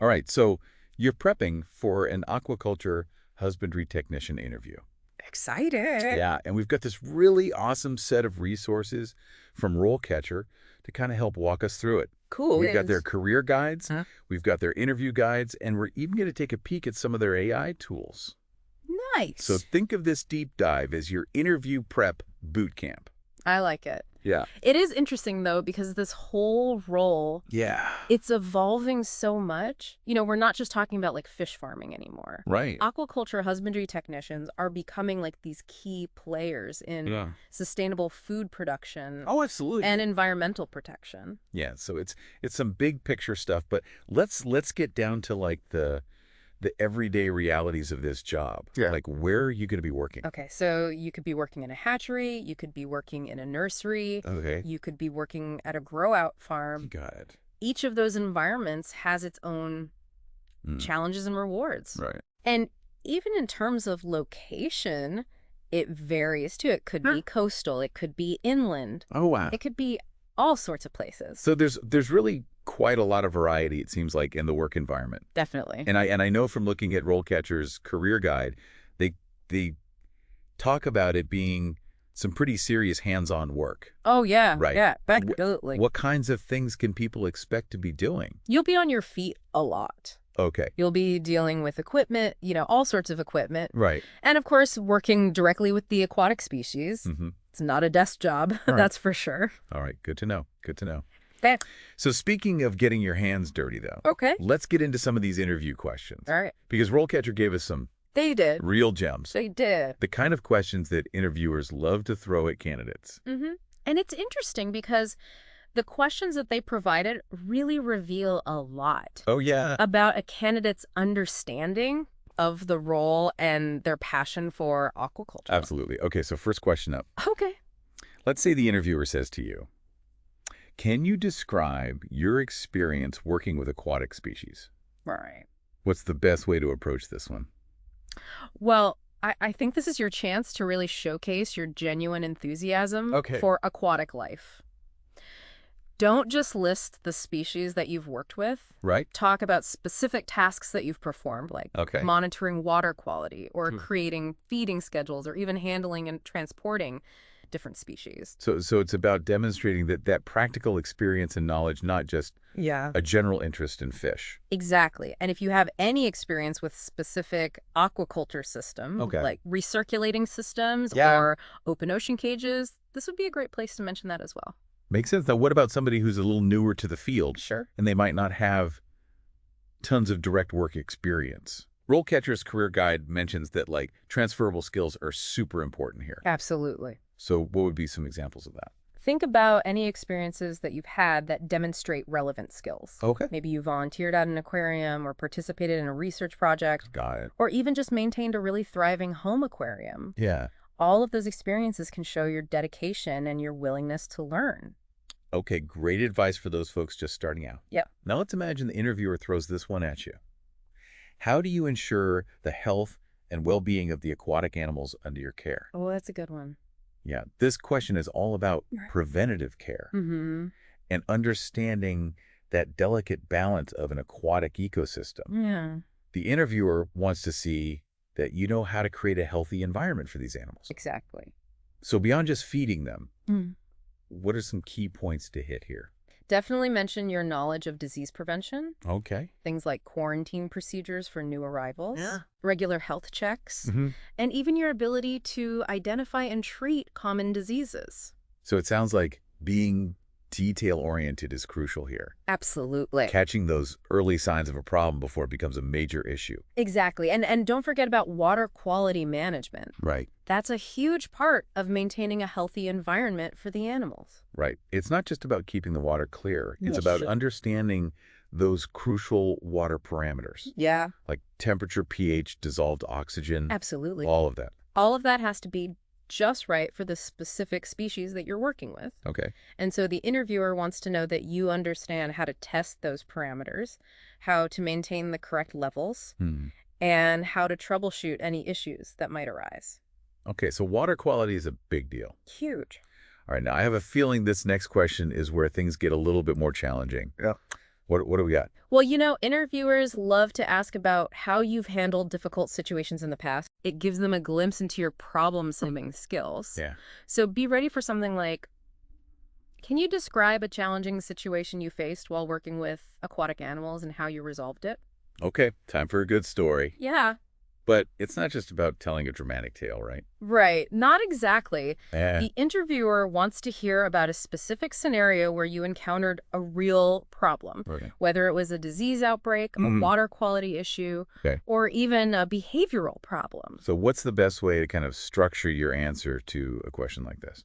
All right, so you're prepping for an aquaculture husbandry technician interview. Excited. Yeah, and we've got this really awesome set of resources from RoleCatcher to kind of help walk us through it. Cool. We've got their career guides, Huh? we've got their interview guides, and we're even going to take a peek at some of their AI tools. So Nice. think of this deep dive as your interview prep boot camp. I like it. Yeah. It is interesting, though, because this whole role, Yeah. it's evolving so much. We're not just talking about like fish farming anymore. Right. Aquaculture husbandry technicians are becoming like these key players in Yeah. sustainable food production Oh, absolutely. and environmental protection. Yeah, so it's some big picture stuff, but let's get down to like the everyday realities of this job. Yeah. Like, where are you going to be working? Okay, so you could be working in a hatchery, you could be working in a nursery, Okay. you could be working at a grow-out farm. Got it. Each of those environments has its own Mm. challenges and rewards. Right. And even in terms of location, it varies too. It could be coastal, it could be inland, Oh, wow. it could be all sorts of places. So there's really quite a lot of variety, it seems like, in the work environment. Definitely. And I know from looking at RoleCatcher's career guide, they talk about it being some pretty serious hands-on work. Oh, yeah. Right. Yeah, absolutely. What kinds of things can people expect to be doing? You'll be on your feet a lot. Okay. You'll be dealing with equipment, all sorts of equipment. Right. And of course, working directly with the aquatic species. Mm-hmm. It's not a desk job, Right. that's for sure. All right. Good to know. Good to know. Okay. So speaking of getting your hands dirty, though, Okay. let's get into some of these interview questions. All right. Because RoleCatcher gave us some They did. real gems. They did. The kind of questions that interviewers love to throw at candidates. Mm-hmm. And it's interesting because the questions that they provided really reveal a lot Oh, yeah. about a candidate's understanding of the role and their passion for aquaculture. Absolutely. Okay, so first question up. Okay. Let's say the interviewer says to you, can you describe your experience working with aquatic species? All right. What's the best way to approach this one? Well, I think this is your chance to really showcase your genuine enthusiasm Okay. for aquatic life. Don't just list the species that you've worked with. Right? Talk about specific tasks that you've performed, like Okay. monitoring water quality or creating feeding schedules or even handling and transporting different species. So it's about demonstrating that practical experience and knowledge, not just Yeah. a general interest in fish. Exactly. And if you have any experience with specific aquaculture system, Okay. like recirculating systems Yeah. or open ocean cages, this would be a great place to mention that as well. Makes sense. Now, what about somebody who's a little newer to the field Sure. and they might not have tons of direct work experience? RoleCatcher's career guide mentions that, like, transferable skills are super important here. Absolutely. So what would be some examples of that? Think about any experiences that you've had that demonstrate relevant skills. Okay. Maybe you volunteered at an aquarium or participated in a research project, Got it. or even just maintained a really thriving home aquarium. Yeah. All of those experiences can show your dedication and your willingness to learn. Okay, great advice for those folks just starting out. Yep. Now let's imagine the interviewer throws this one at you. How do you ensure the health and well-being of the aquatic animals under your care? Oh, that's a good one. Yeah, this question is all about preventative care Mm-hmm. and understanding that delicate balance of an aquatic ecosystem. Yeah, The interviewer wants to see that you know how to create a healthy environment for these animals. exactly. So beyond just feeding them, Mm. what are some key points to hit here? Definitely mention your knowledge of disease prevention, Okay. things like quarantine procedures for new arrivals, Yeah. regular health checks, Mm-hmm. and even your ability to identify and treat common diseases. So it sounds like being detail-oriented is crucial here. Absolutely. Catching those early signs of a problem before it becomes a major issue. Exactly. And don't forget about water quality management. Right. That's a huge part of maintaining a healthy environment for the animals. Right. It's not just about keeping the water clear. It's Yeah, about sure. understanding those crucial water parameters, Yeah, like temperature, pH, dissolved oxygen, absolutely. all of that. All of that has to be just right for the specific species that you're working with. Okay. And so the interviewer wants to know that you understand how to test those parameters, how to maintain the correct levels, and how to troubleshoot any issues that might arise. Okay, so water quality is a big deal. Huge. All right, now I have a feeling this next question is where things get a little bit more challenging. Yeah. What do we got? Well, interviewers love to ask about how you've handled difficult situations in the past. It gives them a glimpse into your problem-solving skills. Yeah. So be ready for something like, can you describe a challenging situation you faced while working with aquatic animals and how you resolved it? Okay, time for a good story. Yeah. But it's not just about telling a dramatic tale, right? Right. Not exactly. Yeah. The interviewer wants to hear about a specific scenario where you encountered a real problem, Okay. whether it was a disease outbreak, a water quality issue, Okay. or even a behavioral problem. So what's the best way to kind of structure your answer to a question like this?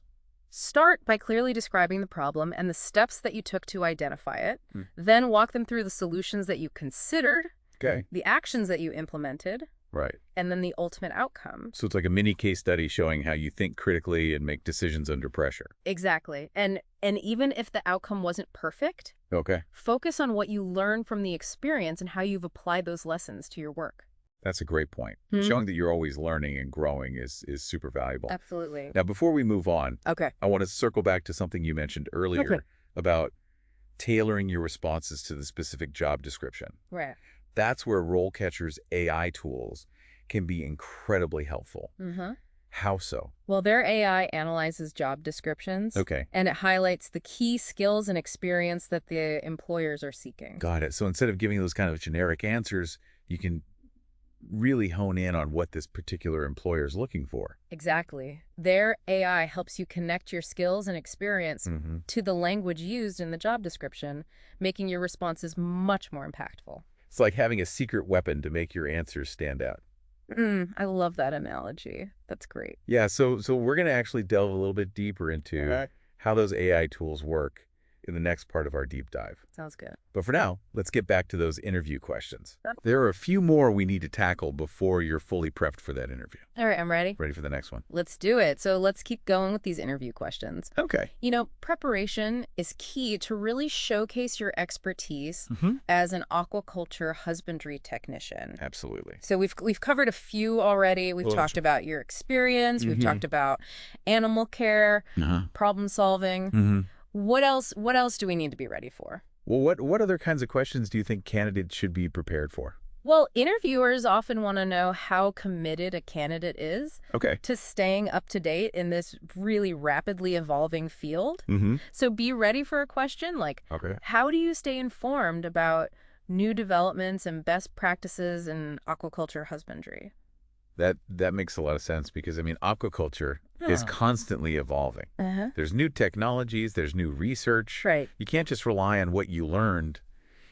Start by clearly describing the problem and the steps that you took to identify it. Then walk them through the solutions that you considered, Okay. the actions that you implemented, Right. and then the ultimate outcome. So it's like a mini case study showing how you think critically and make decisions under pressure. Exactly. And even if the outcome wasn't perfect, Okay. focus on what you learned from the experience and how you've applied those lessons to your work. That's a great point. Showing that you're always learning and growing is super valuable. Absolutely. Now, before we move on, Okay. I want to circle back to something you mentioned earlier about tailoring your responses to the specific job description. Right. That's where RoleCatcher's AI tools can be incredibly helpful. How so? Well, their AI analyzes job descriptions. Okay. And it highlights the key skills and experience that the employers are seeking. Got it. So instead of giving those kind of generic answers, you can really hone in on what this particular employer is looking for. Exactly. Their AI helps you connect your skills and experience to the language used in the job description, making your responses much more impactful. It's like having a secret weapon to make your answers stand out. I love that analogy. That's great. Yeah, so we're going to actually delve a little bit deeper into how those AI tools work in the next part of our deep dive. Sounds good. But for now, let's get back to those interview questions. There are a few more we need to tackle before you're fully prepped for that interview. All right, I'm ready. Ready for the next one? Let's do it. So let's keep going with these interview questions. Okay. Preparation is key to really showcase your expertise as an aquaculture husbandry technician. Absolutely. So we've covered a few already. We've talked about your experience. We've talked about animal care, problem solving. What else do we need to be ready for? Well, what other kinds of questions do you think candidates should be prepared for? Well, interviewers often want to know how committed a candidate is to staying up to date in this really rapidly evolving field. So be ready for a question like, how do you stay informed about new developments and best practices in aquaculture husbandry? That makes a lot of sense because, aquaculture is constantly evolving. There's new technologies, there's new research. Right. You can't just rely on what you learned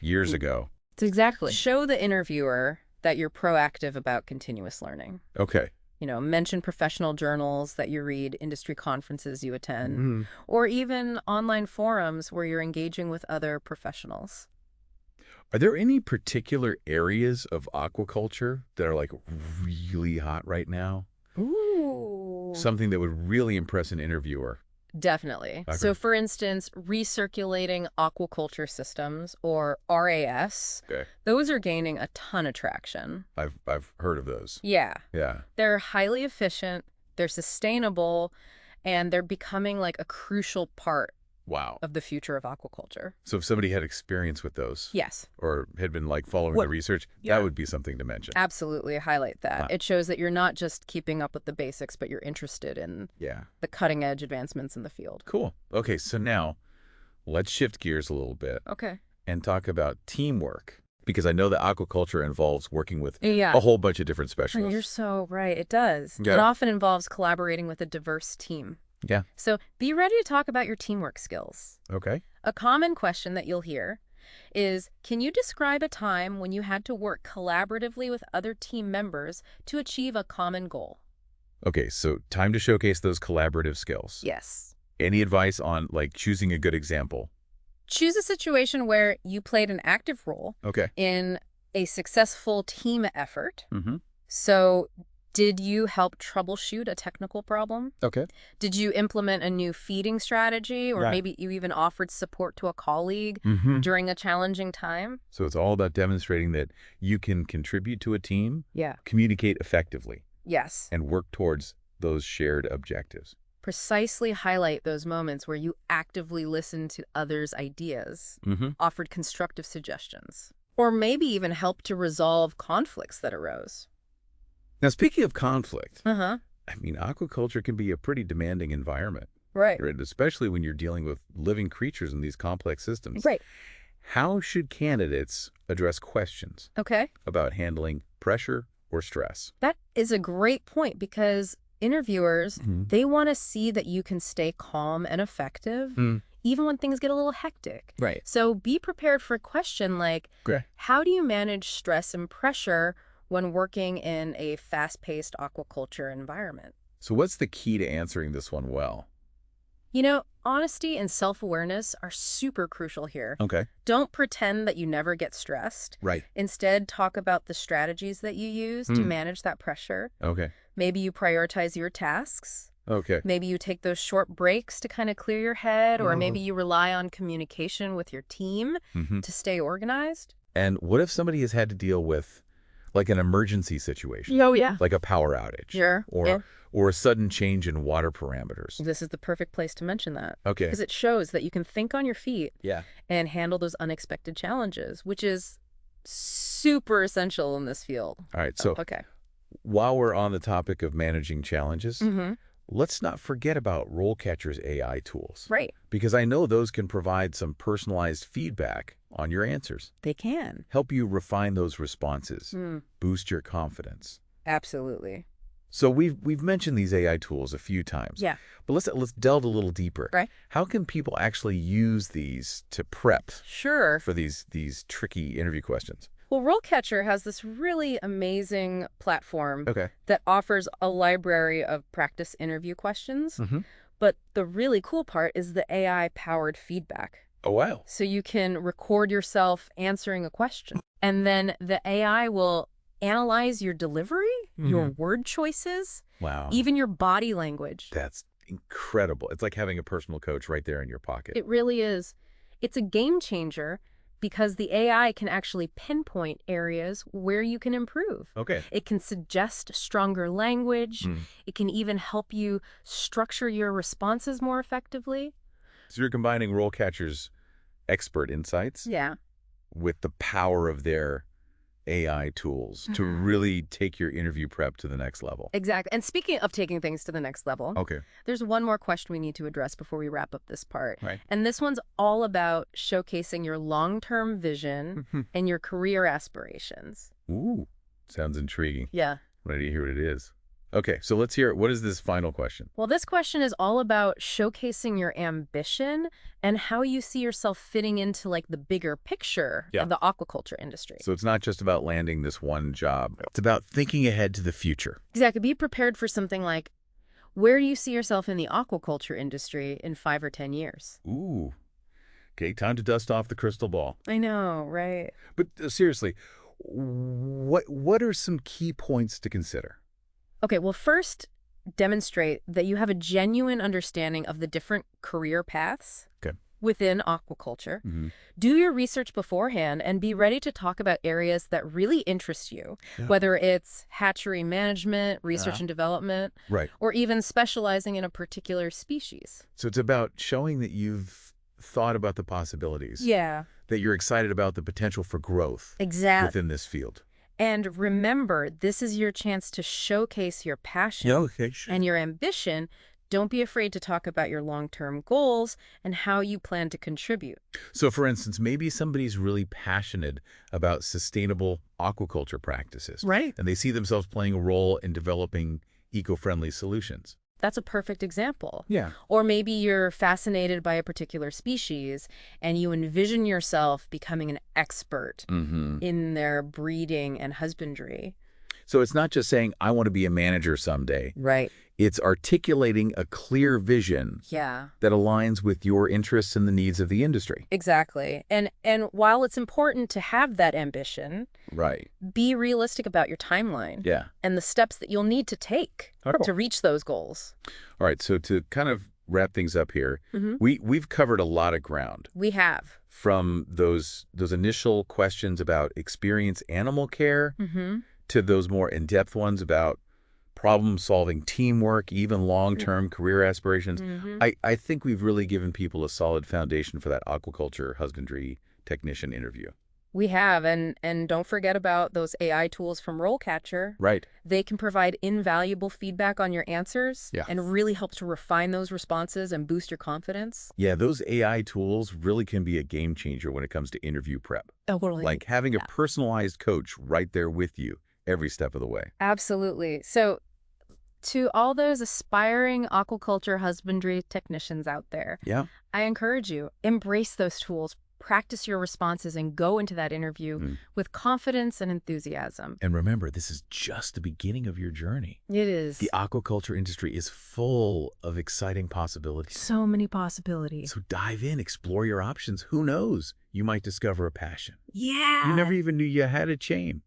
years ago. Exactly. Show the interviewer that you're proactive about continuous learning. Okay. Mention professional journals that you read, industry conferences you attend, or even online forums where you're engaging with other professionals. Are there any particular areas of aquaculture that are like really hot right now? Ooh. Something that would really impress an interviewer. Definitely. So for instance, recirculating aquaculture systems, or RAS, those are gaining a ton of traction. I've heard of those. Yeah. Yeah. They're highly efficient, they're sustainable, and they're becoming like a crucial part of the future of aquaculture. So if somebody had experience with those, yes, or had been like following the research, that would be something to mention. Absolutely, highlight that. It shows that you're not just keeping up with the basics, but you're interested in the cutting edge advancements in the field. Cool. Okay, so now let's shift gears a little bit. And talk about teamwork, because I know that aquaculture involves working with a whole bunch of different specialists. You're so right. It does. It often involves collaborating with a diverse team. Yeah. So be ready to talk about your teamwork skills. Okay. A common question that you'll hear is, can you describe a time when you had to work collaboratively with other team members to achieve a common goal? Okay, so time to showcase those collaborative skills. Yes. Any advice on like choosing a good example? Choose a situation where you played an active role in a successful team effort. So did you help troubleshoot a technical problem? Did you implement a new feeding strategy, or maybe you even offered support to a colleague during a challenging time? So it's all about demonstrating that you can contribute to a team, communicate effectively, yes, and work towards those shared objectives. precisely highlight those moments where you actively listened to others' ideas, offered constructive suggestions, or maybe even helped to resolve conflicts that arose. Now, speaking of conflict, I mean, aquaculture can be a pretty demanding environment. Right. Especially when you're dealing with living creatures in these complex systems. Right. How should candidates address questions about handling pressure or stress? That is a great point because interviewers, they want to see that you can stay calm and effective even when things get a little hectic. Right. So be prepared for a question like, how do you manage stress and pressure when working in a fast-paced aquaculture environment? So what's the key to answering this one well? You know, honesty and self-awareness are super crucial here. Don't pretend that you never get stressed. Right. Instead, talk about the strategies that you use to manage that pressure. Maybe you prioritize your tasks. Maybe you take those short breaks to kind of clear your head, or maybe you rely on communication with your team to stay organized. And what if somebody has had to deal with like an emergency situation? Like a power outage. Or a sudden change in water parameters. This is the perfect place to mention that. Because it shows that you can think on your feet and handle those unexpected challenges, which is super essential in this field. All right. So while we're on the topic of managing challenges, let's not forget about RoleCatcher's AI tools. Right. Because I know those can provide some personalized feedback on your answers. They can. Help you refine those responses, boost your confidence. Absolutely. So we've mentioned these AI tools a few times. But let's delve a little deeper. Right. How can people actually use these to prep for these tricky interview questions? Well, RoleCatcher has this really amazing platform that offers a library of practice interview questions. But the really cool part is the AI-powered feedback. Oh, wow. So you can record yourself answering a question, and then the AI will analyze your delivery, your word choices, even your body language. That's incredible. It's like having a personal coach right there in your pocket. It really is. It's a game changer because the AI can actually pinpoint areas where you can improve. It can suggest stronger language. It can even help you structure your responses more effectively. So you're combining RoleCatcher's expert insights with the power of their AI tools to really take your interview prep to the next level. Exactly. And speaking of taking things to the next level, there's one more question we need to address before we wrap up this part. And this one's all about showcasing your long-term vision and your career aspirations. Ooh, sounds intriguing. Yeah. Ready to hear what it is. Okay, so let's hear it. What is this final question? Well, this question is all about showcasing your ambition and how you see yourself fitting into like the bigger picture of the aquaculture industry. So it's not just about landing this one job. It's about thinking ahead to the future. Exactly. Be prepared for something like, where do you see yourself in the aquaculture industry in 5 or 10 years? Ooh. Okay, time to dust off the crystal ball. I know, right? But seriously, what are some key points to consider? Okay, well, first, demonstrate that you have a genuine understanding of the different career paths within aquaculture. Do your research beforehand and be ready to talk about areas that really interest you, whether it's hatchery management, research and development, or even specializing in a particular species. So it's about showing that you've thought about the possibilities. That you're excited about the potential for growth within this field. And remember, this is your chance to showcase your passion and your ambition. Don't be afraid to talk about your long-term goals and how you plan to contribute. So, for instance, maybe somebody's really passionate about sustainable aquaculture practices. And they see themselves playing a role in developing eco-friendly solutions. That's a perfect example. Or maybe you're fascinated by a particular species and you envision yourself becoming an expert in their breeding and husbandry. So it's not just saying, I want to be a manager someday. It's articulating a clear vision that aligns with your interests and the needs of the industry. Exactly. And while it's important to have that ambition, be realistic about your timeline and the steps that you'll need to take to reach those goals. All right. So to kind of wrap things up here, we've covered a lot of ground. We have. From those initial questions about experience animal care to those more in-depth ones about problem-solving teamwork, even long-term career aspirations. I think we've really given people a solid foundation for that aquaculture husbandry technician interview. We have, and don't forget about those AI tools from RoleCatcher. Right. They can provide invaluable feedback on your answers and really help to refine those responses and boost your confidence. Yeah, those AI tools really can be a game changer when it comes to interview prep. Totally. Like having a personalized coach right there with you every step of the way. Absolutely. So to all those aspiring aquaculture husbandry technicians out there, I encourage you, embrace those tools. Practice your responses and go into that interview with confidence and enthusiasm. And remember, this is just the beginning of your journey. It is. The aquaculture industry is full of exciting possibilities. So many possibilities. So dive in, explore your options. Who knows? You might discover a passion. Yeah. You never even knew you had a chain.